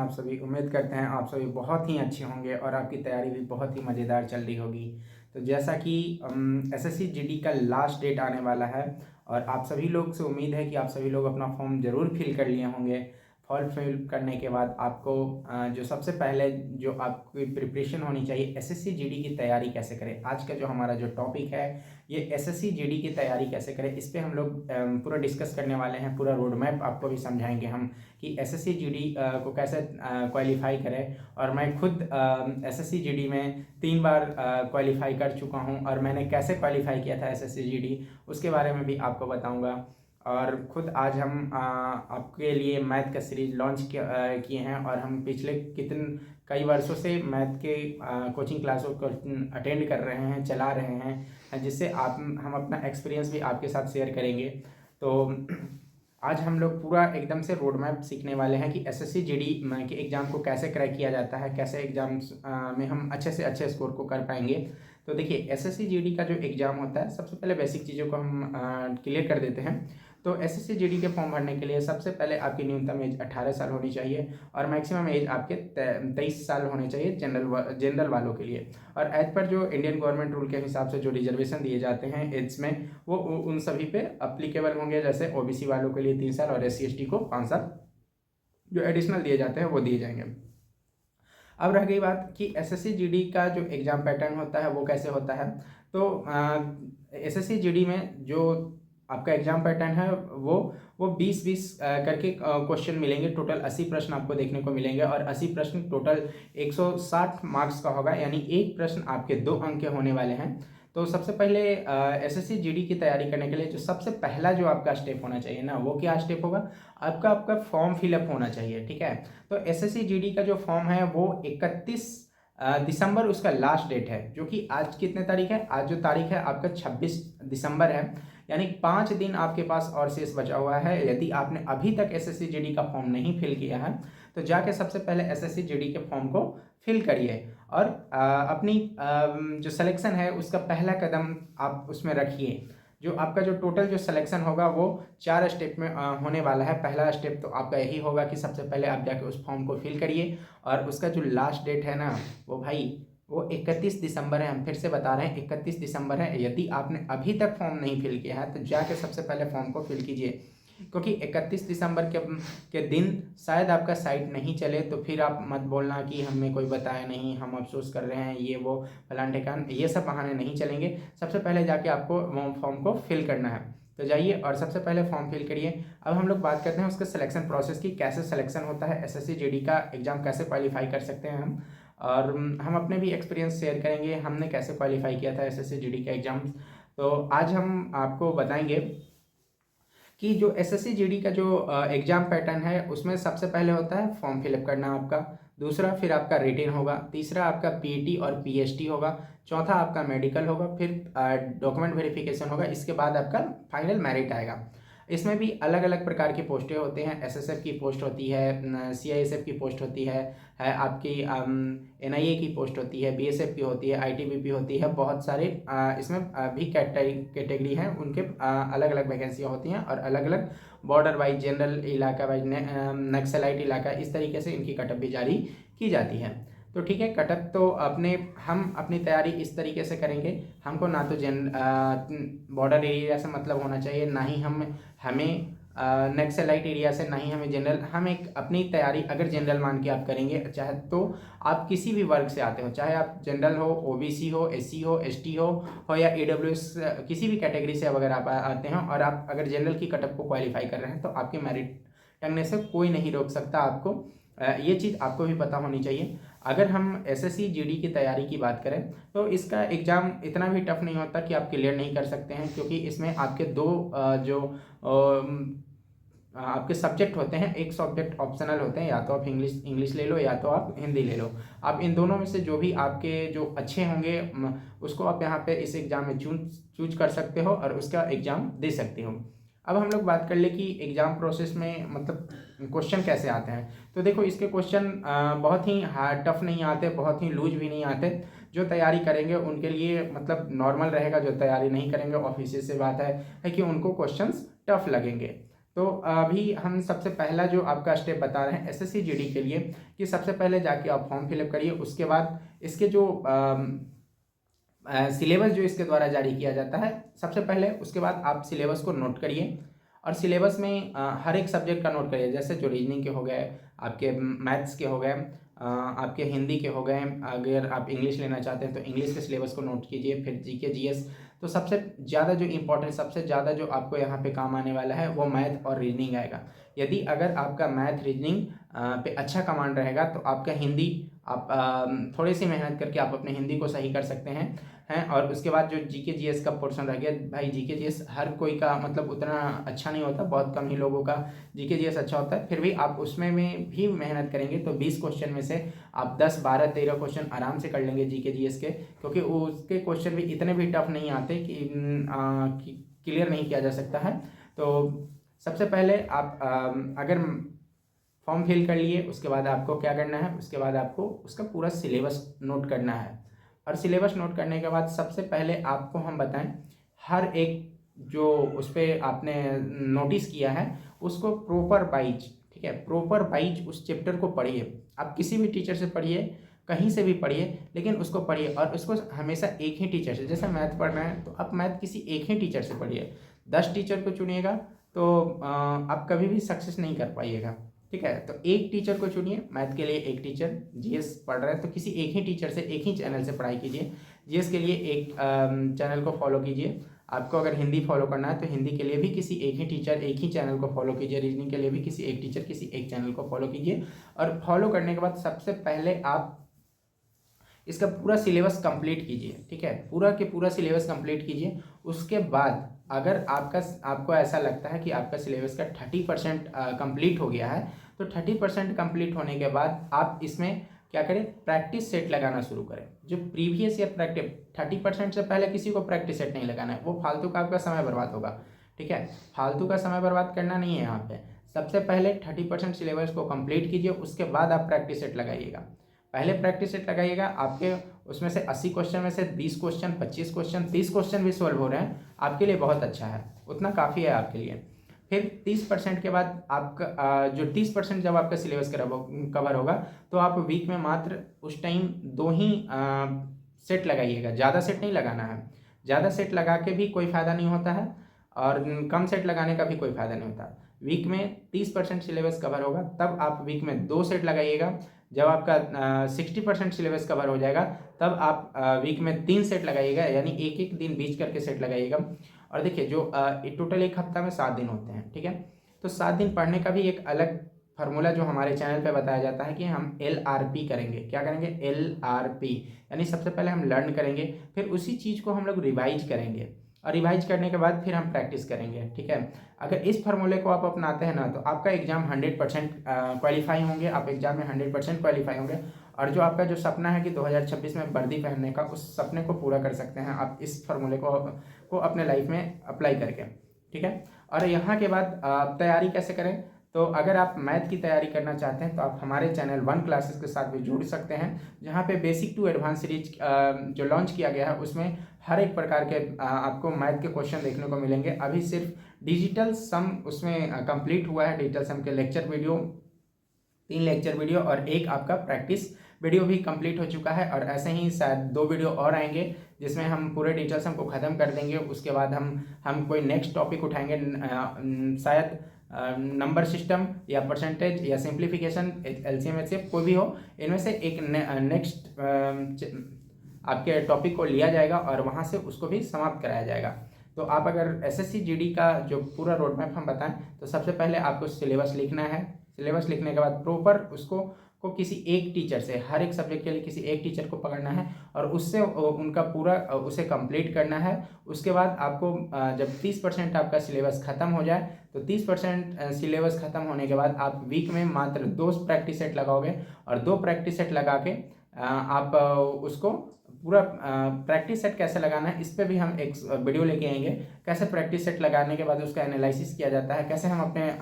आप सभी? उम्मीद करते हैं आप सभी बहुत ही अच्छे होंगे और आपकी तैयारी भी बहुत ही मज़ेदार चल रही होगी। तो जैसा कि एसएससी जीडी का लास्ट डेट आने वाला है और आप सभी लोग से उम्मीद है कि आप सभी लोग अपना फॉर्म ज़रूर फिल कर लिए होंगे। फॉर्म फिल करने के बाद आपको जो सबसे पहले जो आपकी प्रिपरेशन होनी चाहिए एसएससी जीडी की तैयारी कैसे करें। आज का जो हमारा जो टॉपिक है ये एसएससी जीडी की तैयारी कैसे करें, इस पे हम लोग पूरा डिस्कस करने वाले हैं। पूरा रोड मैप आपको भी समझाएंगे हम कि एसएससी जीडी को कैसे क्वालिफाई करें। और मैं खुद एसएससी जीडी में 3 बार क्वालिफाई कर चुका हूं और मैंने कैसे क्वालिफाई किया था एसएससी जीडी उसके बारे में भी आपको बताऊंगा। और खुद आज हम आपके लिए मैथ का सीरीज लॉन्च किए हैं और हम पिछले कई वर्षों से मैथ के कोचिंग क्लासों को अटेंड कर रहे हैं, चला रहे हैं, जिससे हम अपना एक्सपीरियंस भी आपके साथ शेयर करेंगे। तो आज हम लोग पूरा एकदम से रोड मैप सीखने वाले हैं कि एसएससी जीडी के एग्ज़ाम को कैसे क्रैक किया जाता है, कैसे एग्जाम्स में हम अच्छे से अच्छे स्कोर को कर पाएंगे। तो देखिए एसएससी जीडी का जो एग्ज़ाम होता है सबसे पहले बेसिक चीज़ों को हम क्लियर कर देते हैं। तो एसएससी जीडी के फॉर्म भरने के लिए सबसे पहले आपकी न्यूनतम एज 18 साल होनी चाहिए और मैक्सिमम एज आपके 23 साल होने चाहिए जनरल वालों के लिए। और एज पर जो इंडियन गवर्नमेंट रूल के हिसाब से जो रिजर्वेशन दिए जाते हैं एज में वो उन सभी पे अप्लीकेबल होंगे। जैसे ओबीसी वालों के लिए 3 साल और एससी एसटी को 5 साल जो एडिशनल दिए जाते हैं वो दिए जाएंगे। अब रह गई बात कि एसएससी जीडी का जो एग्ज़ाम पैटर्न होता है वो कैसे होता है। तो एसएससी जीडी में जो आपका एग्जाम पैटर्न है वो 20-20 करके क्वेश्चन मिलेंगे। टोटल 80 प्रश्न आपको देखने को मिलेंगे और 80 प्रश्न टोटल 160 मार्क्स का होगा, यानी एक प्रश्न आपके 2 अंक के होने वाले हैं। तो सबसे पहले एसएससी जीडी की तैयारी करने के लिए जो सबसे पहला जो आपका स्टेप होना चाहिए ना, वो क्या स्टेप होगा, आपका फॉर्म फिलअप होना चाहिए। ठीक है, तो एसएससी जीडी का जो फॉर्म है वो 31 दिसंबर उसका लास्ट डेट है, जो कि आज कितने तारीख है, आज जो तारीख है आपका 26 दिसंबर है, यानी 5 दिन आपके पास और शेष बचा हुआ है। यदि आपने अभी तक एसएससी जीडी का फॉर्म नहीं फिल किया है तो जाके सबसे पहले एसएससी जीडी के फॉर्म को फिल करिए और अपनी जो सिलेक्शन है उसका पहला कदम आप उसमें रखिए। जो आपका जो टोटल जो सिलेक्शन होगा वो 4 स्टेप में होने वाला है। पहला स्टेप तो आपका यही होगा कि सबसे पहले आप जाके उस फॉर्म को फिल करिए और उसका जो लास्ट डेट है ना वो भाई वो 31 दिसंबर है। हम फिर से बता रहे हैं 31 दिसंबर है। यदि आपने अभी तक फॉर्म नहीं फिल किया है तो जाके सबसे पहले फॉर्म को फिल कीजिए, क्योंकि 31 दिसंबर के दिन शायद आपका साइट नहीं चले तो फिर आप मत बोलना कि हमें कोई बताया नहीं, हम अफसोस कर रहे हैं, ये वो फलान ठिकान, ये सब बहाने नहीं चलेंगे। सबसे पहले जाके आपको फॉर्म को फिल करना है। तो जाइए और सबसे पहले फॉर्म फिल करिए। अब हम लोग बात करते हैं उसके सिलेक्शन प्रोसेस की, कैसे सिलेक्शन होता है, एसएससी जीडी का एग्ज़ाम कैसे क्वालिफाई कर सकते हैं हम, और हम अपने भी एक्सपीरियंस शेयर करेंगे हमने कैसे क्वालिफाई किया था एसएससी जीडी के एग्ज़ाम। तो आज हम आपको बताएंगे कि जो एसएससी जीडी का जो एग्ज़ाम पैटर्न है उसमें सबसे पहले होता है फॉर्म फिलअप करना आपका, दूसरा फिर आपका रिटेन होगा, तीसरा आपका पीटी और पीएचटी होगा, चौथा आपका मेडिकल होगा, फिर डॉक्यूमेंट वेरिफिकेशन होगा, इसके बाद आपका फाइनल मेरिट आएगा। इसमें भी अलग अलग प्रकार की पोस्टें होते हैं। एसएसएफ की पोस्ट होती है, सीआईएसएफ की पोस्ट होती है आपकी एनआईए की पोस्ट होती है, बीएसएफ की होती है, आईटीबीपी होती है, बहुत सारे इसमें भी कैटेगरी हैं, उनके अलग अलग वैकेंसियाँ होती हैं और अलग अलग बॉर्डर वाइज, जनरल इलाका वाइज, नक्सलाइट इलाका, इस तरीके से इनकी कटअप भी जारी की जाती है। तो ठीक है, कटअप तो हम अपनी तैयारी इस तरीके से करेंगे। हमको ना तो बॉर्डर एरिया से मतलब होना चाहिए, ना ही हमें नक्सलाइट एरिया से, ना ही हमें जनरल। हम एक अपनी तैयारी अगर जनरल मान के आप करेंगे, चाहे तो आप किसी भी वर्ग से आते हो, चाहे आप जनरल हो, ओबीसी हो, एससी हो, एसटी हो या ईडब्ल्यूएस, किसी भी कैटेगरी से अगर आप आते हैं और आप अगर जनरल की कटअप को क्वालिफाई कर रहे हैं तो आपके मेरिट टंगने से कोई नहीं रोक सकता आपको। ये चीज़ आपको भी पता होनी चाहिए। अगर हम एसएससी जीडी की तैयारी की बात करें तो इसका एग्ज़ाम इतना भी टफ नहीं होता कि आप क्लियर नहीं कर सकते हैं, क्योंकि इसमें आपके दो जो आपके सब्जेक्ट होते हैं, एक सब्जेक्ट ऑप्शनल होते हैं, या तो आप इंग्लिश ले लो या तो आप हिंदी ले लो। आप इन दोनों में से जो भी आपके जो अच्छे होंगे उसको आप यहाँ पे इस एग्ज़ाम में चूज कर सकते हो और उसका एग्ज़ाम दे सकते हो। अब हम लोग बात कर ले कि एग्ज़ाम प्रोसेस में मतलब क्वेश्चन कैसे आते हैं। तो देखो इसके क्वेश्चन बहुत ही हार्ड टफ नहीं आते, बहुत ही लूज भी नहीं आते। जो तैयारी करेंगे उनके लिए मतलब नॉर्मल रहेगा, जो तैयारी नहीं करेंगे ऑफिस से बात है कि उनको क्वेश्चंस टफ लगेंगे। तो अभी हम सबसे पहला जो आपका स्टेप बता रहे हैं एसएससी जीडी के लिए कि सबसे पहले जाके आप फॉर्म फिलअप करिए। उसके बाद इसके जो सिलेबस जो इसके द्वारा जारी किया जाता है सबसे पहले, उसके बाद आप सिलेबस को नोट करिए और सिलेबस में हर एक सब्जेक्ट का नोट करिए। जैसे जो रीजनिंग के हो गए, आपके मैथ्स के हो गए, आपके हिंदी के हो गए, अगर आप इंग्लिश लेना चाहते हैं तो इंग्लिश के सिलेबस को नोट कीजिए। फिर जीके जीएस, तो सबसे ज़्यादा जो इम्पोर्टेंट, सबसे ज़्यादा जो आपको यहाँ पे काम आने वाला है वो मैथ और रीजनिंग आएगा। यदि अगर आपका मैथ रीजनिंग पे अच्छा कमांड रहेगा तो आपका हिंदी, आप थोड़ी सी मेहनत करके आप अपने हिंदी को सही कर सकते हैं। और उसके बाद जो जीके जीएस का पोर्शन रह गया, भाई जीके जीएस हर कोई का मतलब उतना अच्छा नहीं होता, बहुत कम ही लोगों का जीके जीएस अच्छा होता है। फिर भी आप उसमें में भी मेहनत करेंगे तो 20 क्वेश्चन में से आप 10, 12, 13 क्वेश्चन आराम से कर लेंगे जीके जीएस के, क्योंकि उसके क्वेश्चन भी इतने भी टफ नहीं आते कि क्लियर नहीं किया जा सकता है। तो सबसे पहले आप अगर फॉर्म फिल कर लिए, उसके बाद आपको क्या करना है, उसके बाद आपको उसका पूरा सिलेबस नोट करना है। और सिलेबस नोट करने के बाद सबसे पहले आपको हम बताएं, हर एक जो उस पर आपने नोटिस किया है उसको प्रॉपर वाइज, ठीक है, प्रॉपर वाइज उस चैप्टर को पढ़िए। आप किसी भी टीचर से पढ़िए, कहीं से भी पढ़िए, लेकिन उसको पढ़िए और उसको हमेशा एक ही टीचर से, जैसे मैथ पढ़ना है तो आप मैथ किसी एक ही टीचर से पढ़िए। 10 टीचर को चुनिएगा तो आप कभी भी सक्सेस नहीं कर पाइएगा, ठीक है। तो एक टीचर को चुनिए, मैथ के लिए एक टीचर, जीएस पढ़ रहे हैं तो किसी एक ही टीचर से, एक ही चैनल से पढ़ाई कीजिए। जीएस के लिए एक चैनल को फॉलो कीजिए। आपको अगर हिंदी फॉलो करना है तो हिंदी के लिए भी किसी एक ही टीचर, एक ही चैनल को फॉलो कीजिए। रीजनिंग के लिए भी किसी एक टीचर, किसी एक चैनल को फॉलो कीजिए। और फॉलो करने के बाद सबसे पहले आप इसका पूरा सिलेबस कंप्लीट कीजिए, ठीक है, पूरा के पूरा सिलेबस कंप्लीट कीजिए। उसके बाद अगर आपको ऐसा लगता है कि आपका सिलेबस का 30% कंप्लीट हो गया है, तो 30% कंप्लीट होने के बाद आप इसमें क्या करें, प्रैक्टिस सेट लगाना शुरू करें। जो प्रीवियस ईयर प्रैक्टिस, 30% से पहले किसी को प्रैक्टिस सेट नहीं लगाना है, वो फालतू का आपका समय बर्बाद होगा, ठीक है। फालतू का समय बर्बाद करना नहीं है यहाँ पे। सबसे पहले 30% सिलेबस को कंप्लीट कीजिए, उसके बाद आप प्रैक्टिस सेट लगाइएगा। पहले प्रैक्टिस सेट लगाइएगा, आपके उसमें से 80 क्वेश्चन में से 20 क्वेश्चन, 25 क्वेश्चन, 30 क्वेश्चन भी सॉल्व हो रहे हैं, आपके लिए बहुत अच्छा है, उतना काफ़ी है आपके लिए। फिर 30% के बाद आपका जो 30% जब आपका सिलेबस कवर होगा तो आप वीक में मात्र उस टाइम 2 ही सेट लगाइएगा, ज़्यादा सेट नहीं लगाना है। ज़्यादा सेट लगा के भी कोई फ़ायदा नहीं होता है और कम सेट लगाने का भी कोई फ़ायदा नहीं होता। वीक में 30% सिलेबस कवर होगा तब आप वीक में 2 सेट लगाइएगा। जब आपका 60% सिलेबस कवर हो जाएगा तब आप वीक में 3 सेट लगाइएगा, यानी एक एक दिन बीच करके सेट लगाइएगा। और देखिए जो टोटल एक हफ्ता में 7 दिन होते हैं, ठीक है। तो 7 दिन पढ़ने का भी एक अलग फार्मूला जो हमारे चैनल पे बताया जाता है कि हम LRP करेंगे। क्या करेंगे, LRP, यानी सबसे पहले हम लर्न करेंगे, फिर उसी चीज़ को हम लोग रिवाइज करेंगे और रिवाइज करने के बाद फिर हम प्रैक्टिस करेंगे, ठीक है। अगर इस फार्मूले को आप अपनाते हैं ना तो आपका एग्जाम 100% क्वालिफाई होंगे, आप एग्जाम में 100% क्वालिफाई होंगे। और जो आपका जो सपना है कि 2026 में वर्दी पहनने का, उस सपने को पूरा कर सकते हैं आप इस फार्मूले को अपने लाइफ में अप्लाई करके, ठीक है। और यहाँ के बाद तैयारी कैसे करें, तो अगर आप मैथ की तैयारी करना चाहते हैं तो आप हमारे चैनल 1 क्लासेस के साथ भी जुड़ सकते हैं, जहाँ पे बेसिक टू एडवांस सीरीज जो लॉन्च किया गया है उसमें हर एक प्रकार के आपको मैथ के क्वेश्चन देखने को मिलेंगे। अभी सिर्फ डिजिटल सम उसमें कंप्लीट हुआ है, डिजिटल सम के लेक्चर वीडियो, 3 लेक्चर वीडियो और एक आपका प्रैक्टिस वीडियो भी कंप्लीट हो चुका है। और ऐसे ही शायद 2 वीडियो और आएंगे जिसमें हम पूरे डिजिटल सम को ख़त्म कर देंगे। उसके बाद हम कोई नेक्स्ट टॉपिक उठाएंगे, शायद नंबर सिस्टम या परसेंटेज या सिंप्लीफिकेशन, LCM HCF कोई भी हो, इनमें से एक नेक्स्ट आपके टॉपिक को लिया जाएगा और वहाँ से उसको भी समाप्त कराया जाएगा। तो आप अगर SSC GD का जो पूरा रोड मैप हम बताएं तो सबसे पहले आपको सिलेबस लिखना है। सिलेबस लिखने के बाद प्रॉपर उसको किसी एक टीचर से, हर एक सब्जेक्ट के लिए किसी एक टीचर को पकड़ना है और उससे उनका पूरा उसे कंप्लीट करना है। उसके बाद आपको जब 30% आपका सिलेबस ख़त्म हो जाए तो 30% सिलेबस ख़त्म होने के बाद आप वीक में मात्र 2 प्रैक्टिस सेट लगाओगे और 2 प्रैक्टिस सेट लगा के आप उसको पूरा प्रैक्टिस सेट कैसे लगाना है इस पर भी हम एक वीडियो लेके आएंगे। कैसे प्रैक्टिस सेट लगाने के बाद उसका एनालिसिस किया जाता है, कैसे हम अपने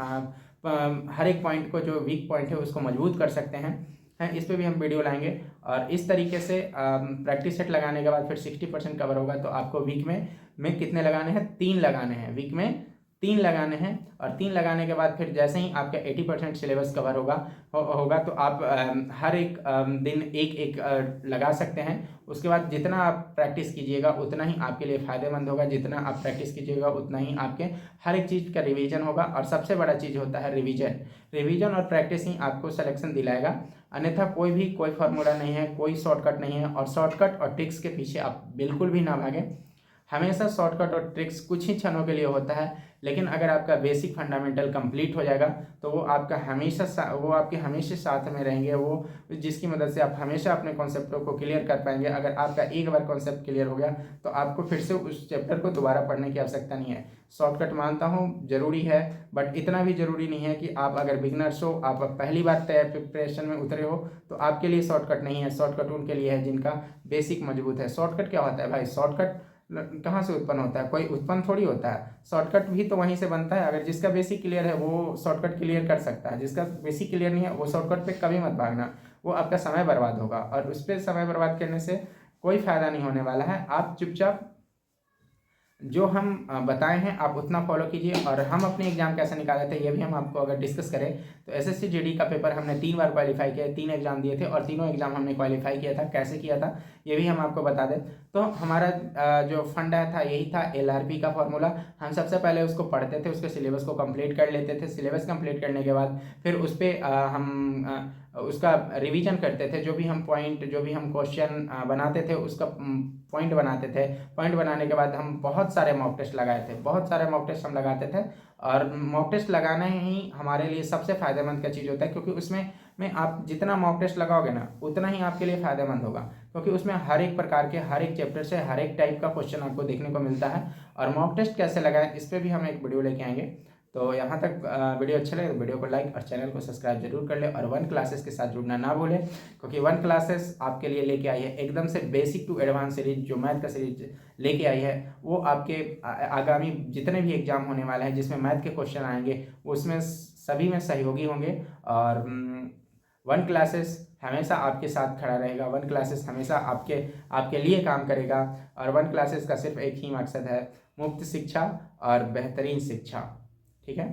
हर एक पॉइंट को, जो वीक पॉइंट है उसको मजबूत कर सकते हैं, इस पे भी हम वीडियो लाएंगे। और इस तरीके से प्रैक्टिस सेट लगाने के बाद फिर 60% कवर होगा तो आपको वीक में कितने लगाने हैं, 3 लगाने हैं, वीक में 3 लगाने हैं, और 3 लगाने के बाद फिर जैसे ही आपका 80% सिलेबस कवर होगा तो आप हर एक दिन एक एक लगा सकते हैं। उसके बाद जितना आप प्रैक्टिस कीजिएगा उतना ही आपके लिए फ़ायदेमंद होगा, जितना आप प्रैक्टिस कीजिएगा उतना ही आपके हर एक चीज़ का रिवीजन होगा। और सबसे बड़ा चीज़ होता है रिवीजन और प्रैक्टिस ही आपको सिलेक्शन दिलाएगा। अन्यथा कोई फार्मूला नहीं है, कोई शॉर्टकट नहीं है, और शॉर्टकट और ट्रिक्स के पीछे आप बिल्कुल भी ना भागें। हमेशा शॉर्टकट और ट्रिक्स कुछ ही क्षणों के लिए होता है, लेकिन अगर आपका बेसिक फंडामेंटल कंप्लीट हो जाएगा तो वो आपके हमेशा साथ में रहेंगे, वो जिसकी मदद से आप हमेशा अपने कॉन्सेप्टों को क्लियर कर पाएंगे। अगर आपका एक बार कॉन्सेप्ट क्लियर हो गया तो आपको फिर से उस चैप्टर को दोबारा पढ़ने की आवश्यकता नहीं है। शॉर्टकट मानता हूँ ज़रूरी है, बट इतना भी ज़रूरी नहीं है कि आप अगर बिगनर्स हो, आप पहली बार प्रिपरेशन में उतरे हो तो आपके लिए शॉर्टकट नहीं है। शॉर्टकट उनके लिए है जिनका बेसिक मजबूत है। शॉर्टकट क्या होता है भाई? शॉर्टकट कहाँ से उत्पन्न होता है? कोई उत्पन्न थोड़ी होता है। शॉर्टकट भी तो वहीं से बनता है। अगर जिसका बेसिक क्लियर है वो शॉर्टकट क्लियर कर सकता है, जिसका बेसिक क्लियर नहीं है वो शॉर्टकट पे कभी मत भागना, वो आपका समय बर्बाद होगा, और उस पर समय बर्बाद करने से कोई फायदा नहीं होने वाला है। आप चुपचाप जो हम बताए हैं आप उतना फॉलो कीजिए। और हम अपने एग्जाम कैसे निकाले थे ये भी हम आपको अगर डिस्कस करें तो एसएससी जीडी का पेपर हमने 3 बार क्वालिफाई किया, 3 एग्जाम दिए थे और तीनों एग्जाम हमने क्वालिफाई किया था। कैसे किया था ये भी हम आपको बता दें। तो हमारा जो फंडा था यही था, एलआरपी का फॉर्मूला। हम सबसे पहले उसको पढ़ते थे, उसके सिलेबस को कंप्लीट कर लेते थे। सिलेबस कंप्लीट करने के बाद फिर उस पर हम उसका रिवीजन करते थे। जो भी हम क्वेश्चन बनाते थे उसका पॉइंट बनाते थे। पॉइंट बनाने के बाद हम बहुत सारे मॉक टेस्ट लगाए थे, बहुत सारे मॉक टेस्ट हम लगाते थे। और मॉक टेस्ट लगाना ही हमारे लिए सबसे फ़ायदेमंद का चीज़ होता है, क्योंकि उसमें आप जितना मॉक टेस्ट लगाओगे ना उतना ही आपके लिए फ़ायदेमंद होगा, क्योंकि उसमें हर एक प्रकार के हर एक चैप्टर से हर एक टाइप का क्वेश्चन आपको देखने को मिलता है। और मॉक टेस्ट कैसे लगाएं इस पर भी हम एक वीडियो लेके आएंगे। तो यहाँ तक वीडियो अच्छा लगे तो वीडियो को लाइक और चैनल को सब्सक्राइब जरूर कर ले, और 1 क्लासेस के साथ जुड़ना ना भूलें, क्योंकि 1 क्लासेस आपके लिए लेके आई है एकदम से बेसिक टू एडवांस सीरीज, जो मैथ का सीरीज लेके आई है वो आपके आगामी जितने भी एग्जाम होने वाले हैं जिसमें मैथ के क्वेश्चन आएंगे उसमें सभी में सहयोगी होंगे। और 1 क्लासेस हमेशा आपके साथ खड़ा रहेगा। 1 क्लासेस हमेशा आपके लिए काम करेगा। और 1 क्लासेस का सिर्फ एक ही मकसद है, मुफ्त शिक्षा और बेहतरीन शिक्षा। ठीक है।